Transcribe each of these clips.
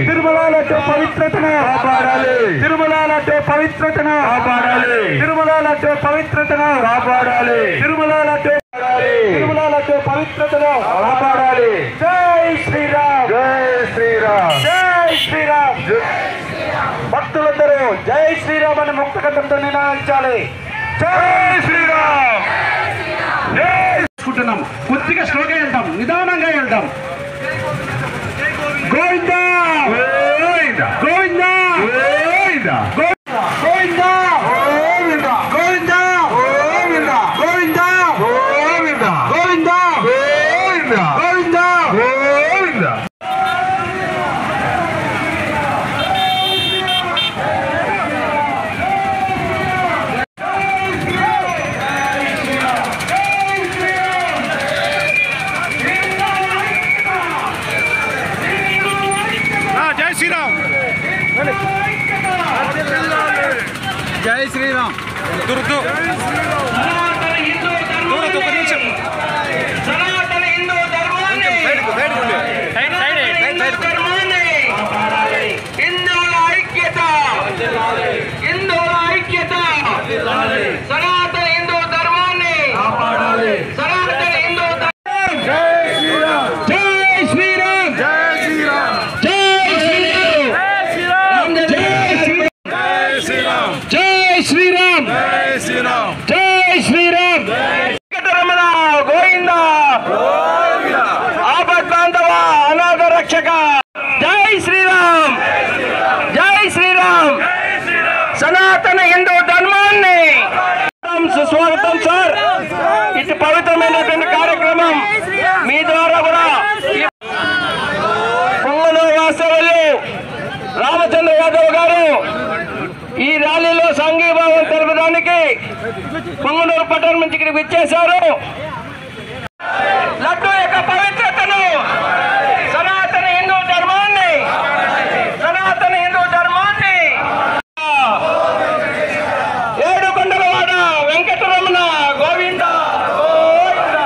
తిరుమల లడ్డు పవిత్రతను కాపాడాలి. తిరుమల లడ్డు పవిత్రతను కాపాడాలి. తిరుమల లడ్డు పవిత్రతను కాపాడాలి. తిరుమల లడ్డు తిరుమల లడ్డు పవిత్రతను కాపాడాలి. జై శ్రీరామ్, జై శ్రీరామ్, జై శ్రీరామ్. భక్తులందరూ జై శ్రీరామ్ అని ముక్త కంఠంతో నినాదించాలి. జై శ్రీరామ్. చేసుకుంటున్నాం. కొద్దిగా స్లోగా వెళ్తాం, నిదానంగా వెళ్తాం. గోవిందా గోవిందా గోవిందా గోవిందా గోవిందా గోవిందా గోవిందా గోవిందా గోవిందా గోవిందా గోవిందా గోవిందా గోవిందా గోవిందా. జై శ్రీరామ్. దుర్దు సనాతన హిందూ ధర్మాన్ని సనాతన హిందూ ధర్మాన్ని హిందువుల ఐక్యత హిందువుల ఐక్యత సనాతన హిందూ ధర్మాన్ని సనాతన హిందూ శ్రీరామ్, జై శ్రీరామ్, జై శ్రీరామ్. వెంకటరమణ గోవిందా, ఆపద్బాంధవ అనాథ రక్షక. జై శ్రీరామ్, జై శ్రీరామ్. సనాతన హిందూ ధర్మాన్ని సుస్వాగతం సార్. ఇటు పవిత్రమైనటువంటి కార్యక్రమం మీ ద్వారా కూడా పొంగనూరు వాస్తవ్యులు రామచంద్ర యాదవ్ గారు ఈ ర్యాలీలో సంఘీభావం తెలపడానికి పొంగనూరు పట్టణం నుంచి ఇక్కడికి విచ్చేశారు. లడ్డు యొక్క పవిత్రతను సనాతన హిందూ ధర్మాన్ని సనాతన హిందూ ధర్మాన్ని ఏడుకొండలవాడ వెంకటరమణ గోవింద గోవింద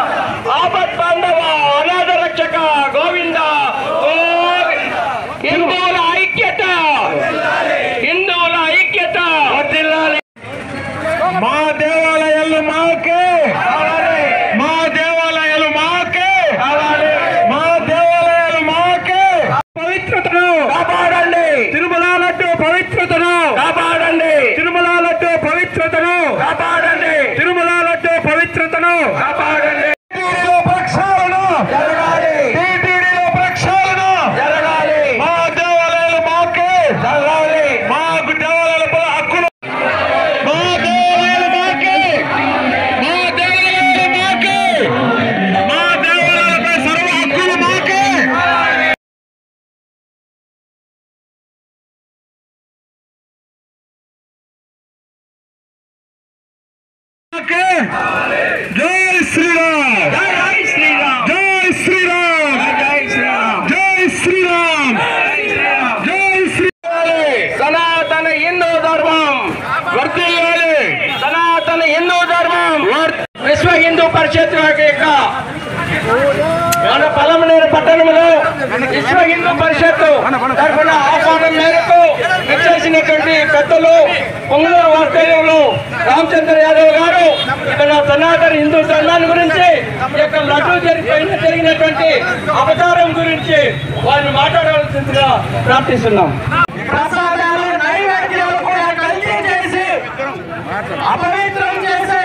ఆపద్బాంధవ అనాథ రక్షక గోవింద గోవింద. హిందువుల ఐక్యత హిందువుల ఐక్యత వర్ధిల్లాలి. మా దేవాలయాలు మాకే, మా దేవాలయాలు మాకే, మా దేవాలయాలు మాకే. పవిత్రతను కాపాడండి. తిరుమల లడ్డు పవిత్రతను కాపాడండి. తిరుమల లడ్డు పవిత్రతను కాపాడండి. తిరుమల లడ్డు పవిత్రతను కాపాడండి. టీటీడీలో ప్రక్షాళన జరగాలి. టీటీడీలో ప్రక్షాళన జరగాలి. మా దేవాలయాలు మాకే జరగాలి. మాకు దేవాలయాలపై హక్కులు మా దేవాలయాలు మాకే, మా దేవాలయాలు మాకే, మా దేవాలయాలపై సర్వ హక్కులు మాకే. జై శ్రీరామ్, జై శ్రీరామ్, జై శ్రీరామ్, జై శ్రీరామ్, జై శ్రీరామ్, జై శ్రీరామ్. సనాతన హిందూ ధర్మం వర్ధిల్లాలి. సనాతన హిందూ ధర్మం విశ్వ హిందూ పరిషత్ యొక్క మన పలమనేరు పట్టణంలో విశ్వ హిందూ పరిషత్ తరఫున ఆహ్వానం మేరకు విచ్చేసినటువంటి పెద్దలు పొంగనూరు వాస్తవ్యంలో రామచంద్ర యాదవ్ గారు ఇక్కడ సనాతన హిందూ ధర్మాన్ని గురించి ఈ యొక్క లడ్డు జరిగినటువంటి అవతారం గురించి వారిని మాట్లాడవలసిందిగా ప్రార్థిస్తున్నాం. ప్రసాదాలు నైవేద్యాలు కూడా కల్తీ చేసి అపవిత్రం చేసి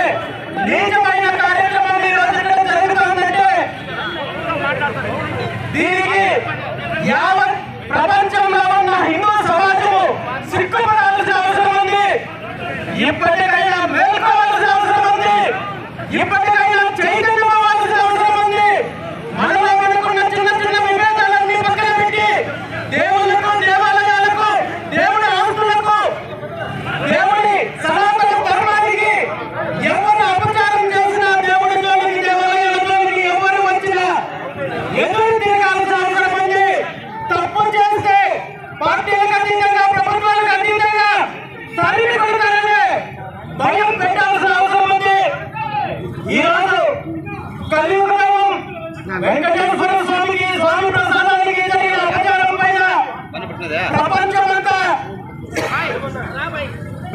నీచమైన కార్యక్రమం ఈ రోజు జరుగుతుందంటే దీనికి యావత్ ప్రపంచంలో ఉన్న హిందూ సమాజము సిగ్గుపడాల్సిన అవసరం ఉంది. ఇప్పటికైనా మేల్కోవాల్సిన అవసరం ఉంది. ఇప్పటికైనా చైతన్యం అవ్వాల్సిన అవసరం ఉంది. మనలో మనకున్న చిన్న చిన్న విభేదాలన్నీ పక్కన పెట్టి దేవుళ్లకు దేవాలయాలకు దేవుడి ఆస్తులకు దేవుడి సనాతన ధర్మానికి ఎవరు అపచారం చేసినా దేవుడి జోలికి దేవాలయాల జోలికి ఎవరు వచ్చినా ఎదురు తిరగాల్సిన అవసరం ఉంది. తప్పు చేస్తే పార్టీలకు అతీతంగా ప్రభుత్వాలకు అతీతంగా తరిమి కొడతారనే భయం పెట్టాల్సిన అవసరం ఉంది. ఈరోజు కలియుగం వెంకటేశ్వర స్వామికి స్వామి ప్రసాదానికి జరిగిన అపచారం పైన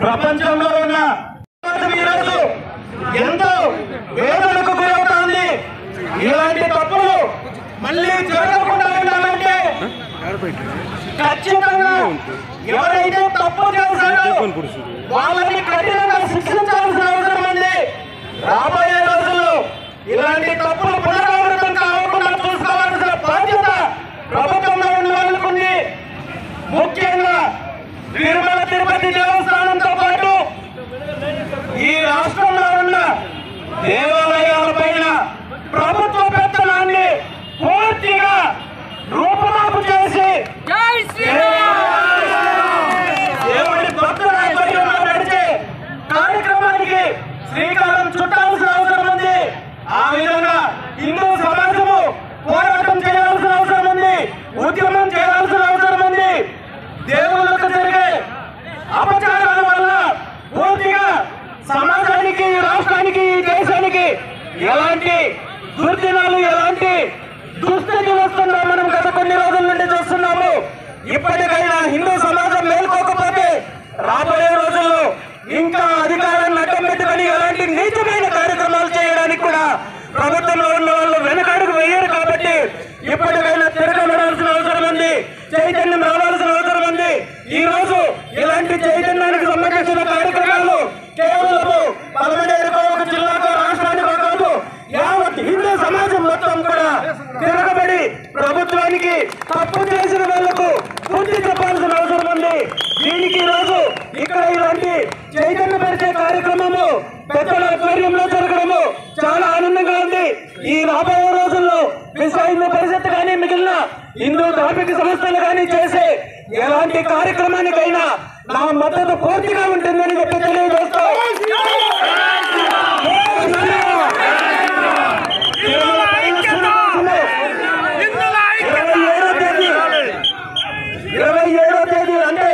ప్రపంచంలో ఉన్న ఈరోజు ఎంతో వేదనకు గురవుతోంది. ఇలాంటి తప్పులు మళ్ళీ జరగకుండా ఉండాలంటే ఖచ్చితంగా ఎవరైతే తప్పు చేశారో వాళ్ళని కఠినంగా శిక్షించాల్సిన అవసరం ఉంది. రాబోయే రోజుల్లో ఇలాంటి తప్పులు పునరావృతం కాకుండా చూసుకోవాల్సిన బాధ్యత ప్రభుత్వంలో ఉన్న వాళ్ళకు ఉంది. ముఖ్యంగా తిరుమల తిరుపతి దేవస్థానంతో పాటు ఈ రాష్ట్రంలో ఉన్న దేవాలయాల పైన ప్రభుత్వ పెత్తనాన్ని పూర్తిగా రూపుమాపు చేసి దేవుడి భక్తుల నడిచే కార్యక్రమానికి శ్రీకారం చుట్టాల్సిన అవసరం ఉంది. ఆ విధంగా హిందూ సమాజము పోరాటం చేయాల్సిన అవసరం ఉంది, ఉద్యమం చేయాల్సిన అవసరం ఉంది. దేవుళ్ళకు జరిగే అపచారాల వల్ల పూర్తిగా సమాజానికి, రాష్ట్రానికి, ఈ దేశానికి ఎలాంటి దుర్దినాలు, ఎలాంటి దుస్థితి వస్తుందో మనం గత కొన్ని రోజుల నుండి చూస్తున్నాము. ఇప్పటికైనా హిందూ సమాజం మేల్కోకపోతే రాబోయే రోజుల్లో ఇంకా అధికారాన్ని అడ్డం పెట్టుకుని ఎలాంటి నీచమైన కార్యక్రమాలు చేయడానికి కూడా ప్రభుత్వంలో ఉన్న వాళ్ళు వెనకడుగు వేయరు. కాబట్టి ఇప్పటికైనా తిరగబడాల్సిన అవసరం ఉంది, చైతన్యం రావాల్సిన అవసరం ఉంది. ఈ రోజు ఇలాంటి చైతన్యానికి సంబంధించిన కార్యక్రమాలు కేవలము పలమనేరుకో, ఒక జిల్లాకో, రాష్ట్రానికో కాదు, యావత్ హిందూ సమాజం మొత్తం కూడా తిరగబడి ప్రభుత్వానికి తప్పు చేసిన వాళ్లకు బుద్ధి చెప్పాల్సిన అవసరం ఉంది. దీనికి ఈ రోజు ఇక్కడ ఇలాంటి చైతన్యపరిచే కార్యక్రమము పెద్దల ఆధ్వర్యంలో జరగడము చాలా ఆనందంగా ఉంది. ఈ రాబోయే రోజుల్లో విశ్వ హిందూ పరిషత్ కానీ, మిగిలిన హిందూ ధార్మిక సంస్థలు కానీ చేసే ఎలాంటి కార్యక్రమానికైనా నా మద్దతు పూర్తిగా ఉంటుందని చెప్పి తెలియజేస్తూ 27వ తేదీ అంటే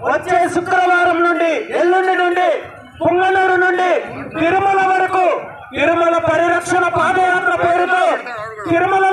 వచ్చే శుక్రవారం నుండి, ఎల్లుండి నుండి పుంగనూరు నుండి తిరుమల వరకు తిరుమల పరిరక్షణ పాదయాత్ర పేరుతో తిరుమల